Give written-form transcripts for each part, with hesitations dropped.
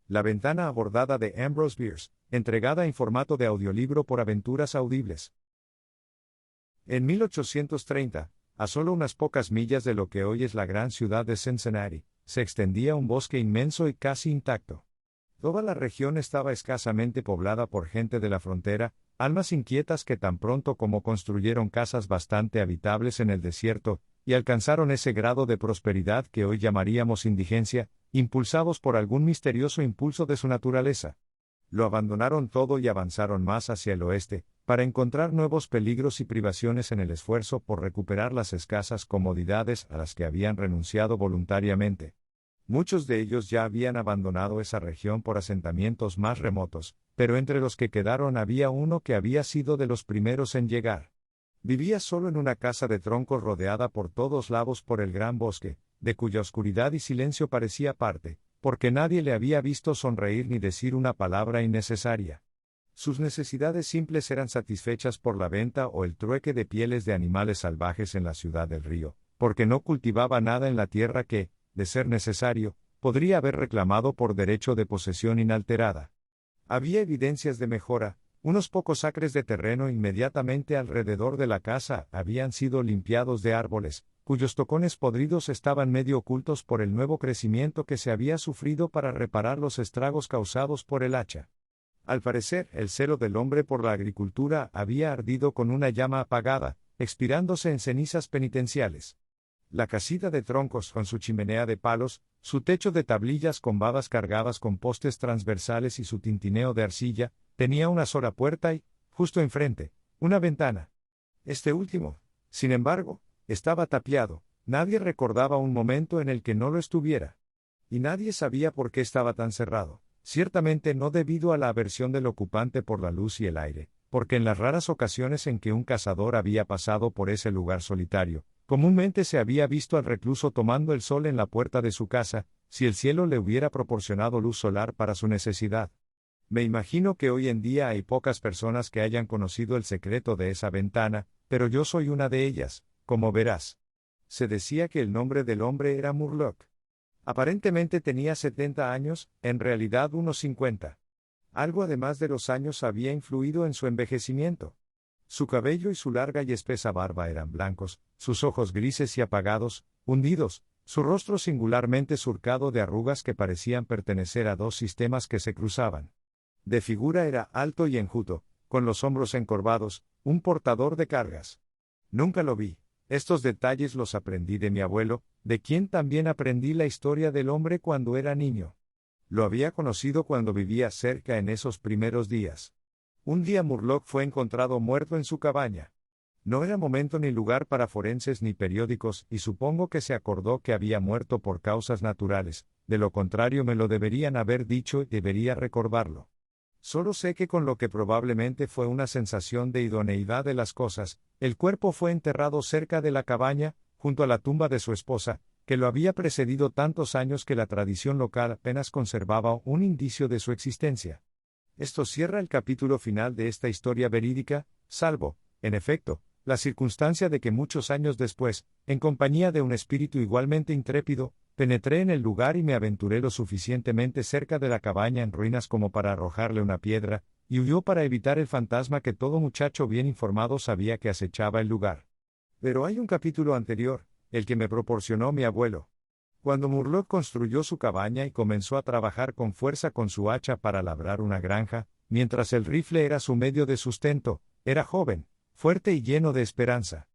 La ventana abordada de Ambrose Bierce, entregada en formato de audiolibro por Aventuras Audibles. En 1830, a solo unas pocas millas de lo que hoy es la gran ciudad de Cincinnati, se extendía un bosque inmenso y casi intacto. Toda la región estaba escasamente poblada por gente de la frontera, almas inquietas que tan pronto como construyeron casas bastante habitables en el desierto, y alcanzaron ese grado de prosperidad que hoy llamaríamos indigencia, impulsados por algún misterioso impulso de su naturaleza. Lo abandonaron todo y avanzaron más hacia el oeste, para encontrar nuevos peligros y privaciones en el esfuerzo por recuperar las escasas comodidades a las que habían renunciado voluntariamente. Muchos de ellos ya habían abandonado esa región por asentamientos más remotos, pero entre los que quedaron había uno que había sido de los primeros en llegar. Vivía solo en una casa de troncos rodeada por todos lados por el gran bosque, de cuya oscuridad y silencio parecía parte, porque nadie le había visto sonreír ni decir una palabra innecesaria. Sus necesidades simples eran satisfechas por la venta o el trueque de pieles de animales salvajes en la ciudad del río, porque no cultivaba nada en la tierra que, de ser necesario, podría haber reclamado por derecho de posesión inalterada. Había evidencias de mejora. Unos pocos acres de terreno inmediatamente alrededor de la casa habían sido limpiados de árboles, cuyos tocones podridos estaban medio ocultos por el nuevo crecimiento que se había sufrido para reparar los estragos causados por el hacha. Al parecer, el celo del hombre por la agricultura había ardido con una llama apagada, expirándose en cenizas penitenciales. La casita de troncos con su chimenea de palos, su techo de tablillas con babas cargadas con postes transversales y su tintineo de arcilla, tenía una sola puerta y, justo enfrente, una ventana. Este último, sin embargo, estaba tapiado. Nadie recordaba un momento en el que no lo estuviera. Y nadie sabía por qué estaba tan cerrado, ciertamente no debido a la aversión del ocupante por la luz y el aire, porque en las raras ocasiones en que un cazador había pasado por ese lugar solitario, comúnmente se había visto al recluso tomando el sol en la puerta de su casa, si el cielo le hubiera proporcionado luz solar para su necesidad. Me imagino que hoy en día hay pocas personas que hayan conocido el secreto de esa ventana, pero yo soy una de ellas, como verás. Se decía que el nombre del hombre era Murlock. Aparentemente tenía 70 años, en realidad unos 50. Algo además de los años había influido en su envejecimiento. Su cabello y su larga y espesa barba eran blancos, sus ojos grises y apagados, hundidos, su rostro singularmente surcado de arrugas que parecían pertenecer a dos sistemas que se cruzaban. De figura era alto y enjuto, con los hombros encorvados, un portador de cargas. Nunca lo vi. Estos detalles los aprendí de mi abuelo, de quien también aprendí la historia del hombre cuando era niño. Lo había conocido cuando vivía cerca en esos primeros días. Un día Murlock fue encontrado muerto en su cabaña. No era momento ni lugar para forenses ni periódicos, y supongo que se acordó que había muerto por causas naturales, de lo contrario me lo deberían haber dicho y debería recordarlo. Solo sé que con lo que probablemente fue una sensación de idoneidad de las cosas, el cuerpo fue enterrado cerca de la cabaña, junto a la tumba de su esposa, que lo había precedido tantos años que la tradición local apenas conservaba un indicio de su existencia. Esto cierra el capítulo final de esta historia verídica, salvo, en efecto, la circunstancia de que muchos años después, en compañía de un espíritu igualmente intrépido, penetré en el lugar y me aventuré lo suficientemente cerca de la cabaña en ruinas como para arrojarle una piedra, y huyó para evitar el fantasma que todo muchacho bien informado sabía que acechaba el lugar. Pero hay un capítulo anterior, el que me proporcionó mi abuelo. Cuando Murlock construyó su cabaña y comenzó a trabajar con fuerza con su hacha para labrar una granja, mientras el rifle era su medio de sustento, era joven, fuerte y lleno de esperanza.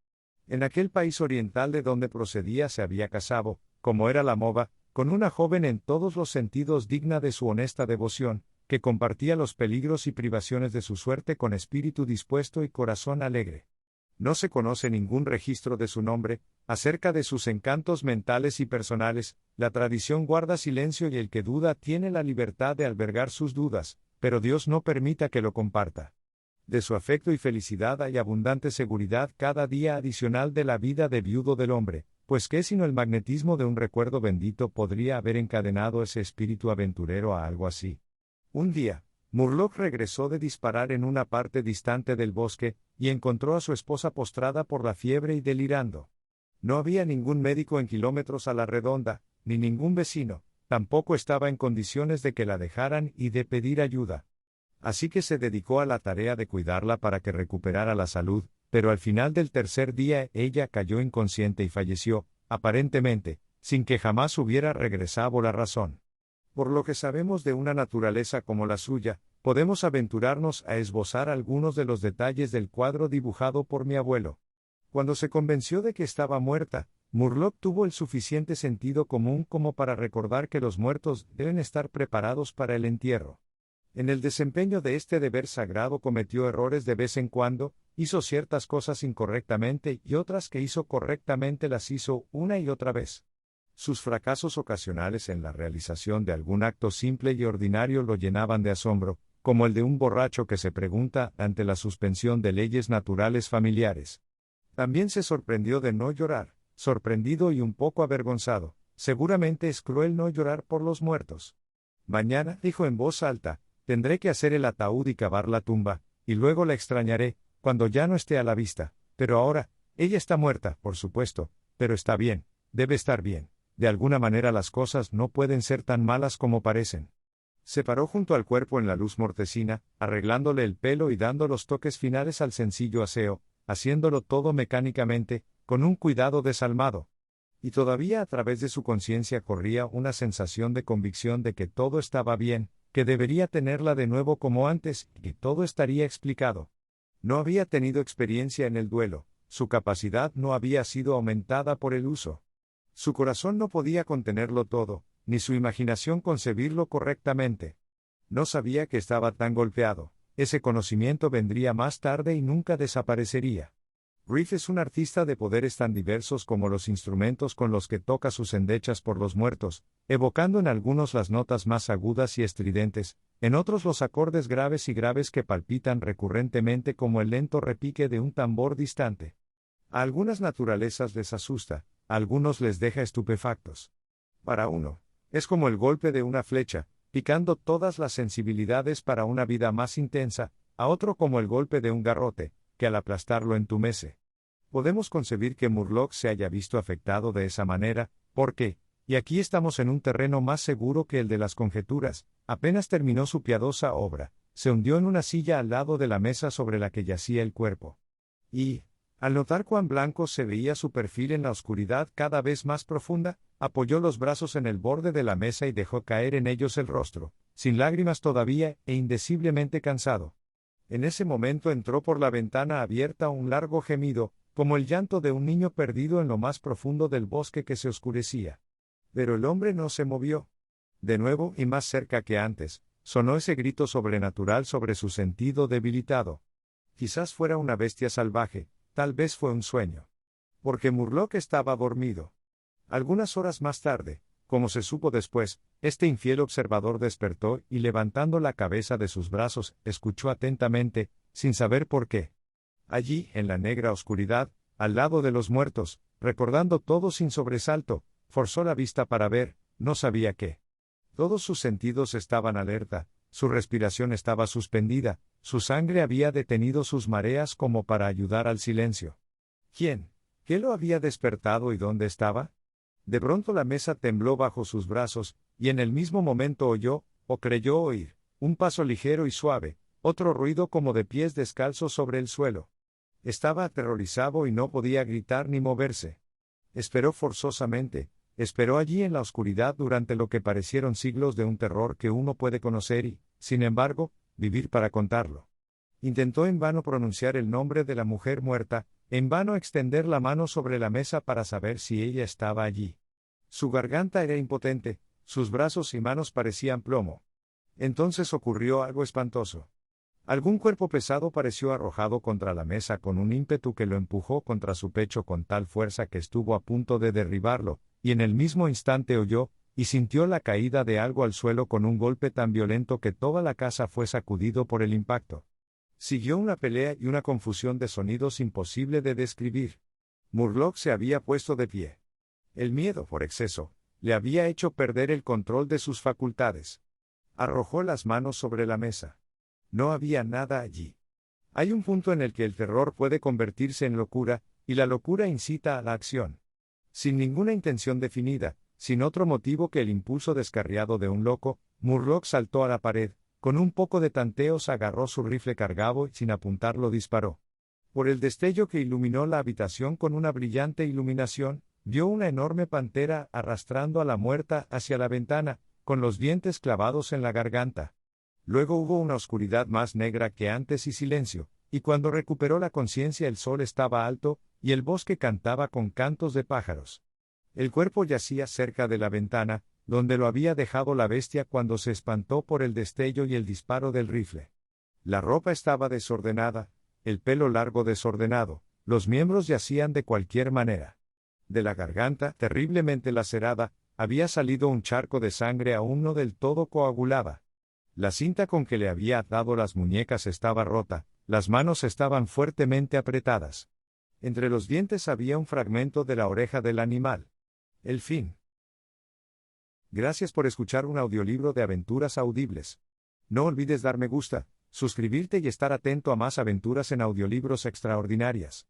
En aquel país oriental de donde procedía se había casado, como era la moda, con una joven en todos los sentidos digna de su honesta devoción, que compartía los peligros y privaciones de su suerte con espíritu dispuesto y corazón alegre. No se conoce ningún registro de su nombre, acerca de sus encantos mentales y personales, la tradición guarda silencio y el que duda tiene la libertad de albergar sus dudas, pero Dios no permita que lo comparta. De su afecto y felicidad hay abundante seguridad cada día adicional de la vida de viudo del hombre, pues qué sino el magnetismo de un recuerdo bendito podría haber encadenado ese espíritu aventurero a algo así. Un día, Murlock regresó de disparar en una parte distante del bosque, y encontró a su esposa postrada por la fiebre y delirando. No había ningún médico en kilómetros a la redonda, ni ningún vecino, tampoco estaba en condiciones de que la dejaran y de pedir ayuda. Así que se dedicó a la tarea de cuidarla para que recuperara la salud, pero al final del tercer día ella cayó inconsciente y falleció, aparentemente, sin que jamás hubiera regresado la razón. Por lo que sabemos de una naturaleza como la suya, podemos aventurarnos a esbozar algunos de los detalles del cuadro dibujado por mi abuelo. Cuando se convenció de que estaba muerta, Murlock tuvo el suficiente sentido común como para recordar que los muertos deben estar preparados para el entierro. En el desempeño de este deber sagrado cometió errores de vez en cuando, hizo ciertas cosas incorrectamente y otras que hizo correctamente las hizo una y otra vez. Sus fracasos ocasionales en la realización de algún acto simple y ordinario lo llenaban de asombro, como el de un borracho que se pregunta ante la suspensión de leyes naturales familiares. También se sorprendió de no llorar, sorprendido y un poco avergonzado. Seguramente es cruel no llorar por los muertos. Mañana, dijo en voz alta, tendré que hacer el ataúd y cavar la tumba, y luego la extrañaré, cuando ya no esté a la vista. Pero ahora, ella está muerta, por supuesto, pero está bien, debe estar bien. De alguna manera las cosas no pueden ser tan malas como parecen. Se paró junto al cuerpo en la luz mortecina, arreglándole el pelo y dando los toques finales al sencillo aseo, haciéndolo todo mecánicamente, con un cuidado desalmado. Y todavía a través de su conciencia corría una sensación de convicción de que todo estaba bien, que debería tenerla de nuevo como antes, y que todo estaría explicado. No había tenido experiencia en el duelo, su capacidad no había sido aumentada por el uso. Su corazón no podía contenerlo todo, ni su imaginación concebirlo correctamente. No sabía que estaba tan golpeado, ese conocimiento vendría más tarde y nunca desaparecería. Riff es un artista de poderes tan diversos como los instrumentos con los que toca sus endechas por los muertos, evocando en algunos las notas más agudas y estridentes, en otros los acordes graves y graves que palpitan recurrentemente como el lento repique de un tambor distante. A algunas naturalezas les asusta, a algunos les deja estupefactos. Para uno, es como el golpe de una flecha, picando todas las sensibilidades para una vida más intensa, a otro como el golpe de un garrote, que al aplastarlo entumece. Podemos concebir que Murlock se haya visto afectado de esa manera, porque, y aquí estamos en un terreno más seguro que el de las conjeturas, apenas terminó su piadosa obra, se hundió en una silla al lado de la mesa sobre la que yacía el cuerpo. Y, al notar cuán blanco se veía su perfil en la oscuridad cada vez más profunda, apoyó los brazos en el borde de la mesa y dejó caer en ellos el rostro, sin lágrimas todavía e indeciblemente cansado. En ese momento entró por la ventana abierta un largo gemido, como el llanto de un niño perdido en lo más profundo del bosque que se oscurecía. Pero el hombre no se movió. De nuevo y más cerca que antes, sonó ese grito sobrenatural sobre su sentido debilitado. Quizás fuera una bestia salvaje, tal vez fue un sueño. Porque Murlock estaba dormido. Algunas horas más tarde, como se supo después, este infiel observador despertó y levantando la cabeza de sus brazos, escuchó atentamente, sin saber por qué. Allí, en la negra oscuridad, al lado de los muertos, recordando todo sin sobresalto, forzó la vista para ver, no sabía qué. Todos sus sentidos estaban alerta, su respiración estaba suspendida, su sangre había detenido sus mareas como para ayudar al silencio. ¿Quién? ¿Qué lo había despertado y dónde estaba? De pronto la mesa tembló bajo sus brazos, y en el mismo momento oyó, o creyó oír, un paso ligero y suave, otro ruido como de pies descalzos sobre el suelo. Estaba aterrorizado y no podía gritar ni moverse. Esperó forzosamente, esperó allí en la oscuridad durante lo que parecieron siglos de un terror que uno puede conocer y, sin embargo, vivir para contarlo. Intentó en vano pronunciar el nombre de la mujer muerta, en vano extender la mano sobre la mesa para saber si ella estaba allí. Su garganta era impotente, sus brazos y manos parecían plomo. Entonces ocurrió algo espantoso. Algún cuerpo pesado pareció arrojado contra la mesa con un ímpetu que lo empujó contra su pecho con tal fuerza que estuvo a punto de derribarlo, y en el mismo instante oyó, y sintió la caída de algo al suelo con un golpe tan violento que toda la casa fue sacudido por el impacto. Siguió una pelea y una confusión de sonidos imposible de describir. Murlock se había puesto de pie. El miedo por exceso le había hecho perder el control de sus facultades. Arrojó las manos sobre la mesa. No había nada allí. Hay un punto en el que el terror puede convertirse en locura, y la locura incita a la acción. Sin ninguna intención definida, Sin otro motivo que el impulso descarriado de un loco, Murlock saltó a la pared, con un poco de tanteos agarró su rifle cargado y sin apuntarlo disparó. Por el destello que iluminó la habitación con una brillante iluminación, vio una enorme pantera arrastrando a la muerta hacia la ventana, con los dientes clavados en la garganta. Luego hubo una oscuridad más negra que antes y silencio, y cuando recuperó la conciencia el sol estaba alto, y el bosque cantaba con cantos de pájaros. El cuerpo yacía cerca de la ventana, donde lo había dejado la bestia cuando se espantó por el destello y el disparo del rifle. La ropa estaba desordenada, el pelo largo desordenado, los miembros yacían de cualquier manera. De la garganta, terriblemente lacerada, había salido un charco de sangre aún no del todo coagulada. La cinta con que le había atado las muñecas estaba rota, las manos estaban fuertemente apretadas. Entre los dientes había un fragmento de la oreja del animal. El fin. Gracias por escuchar un audiolibro de Aventuras Audibles. No olvides dar me gusta, suscribirte y estar atento a más aventuras en audiolibros extraordinarias.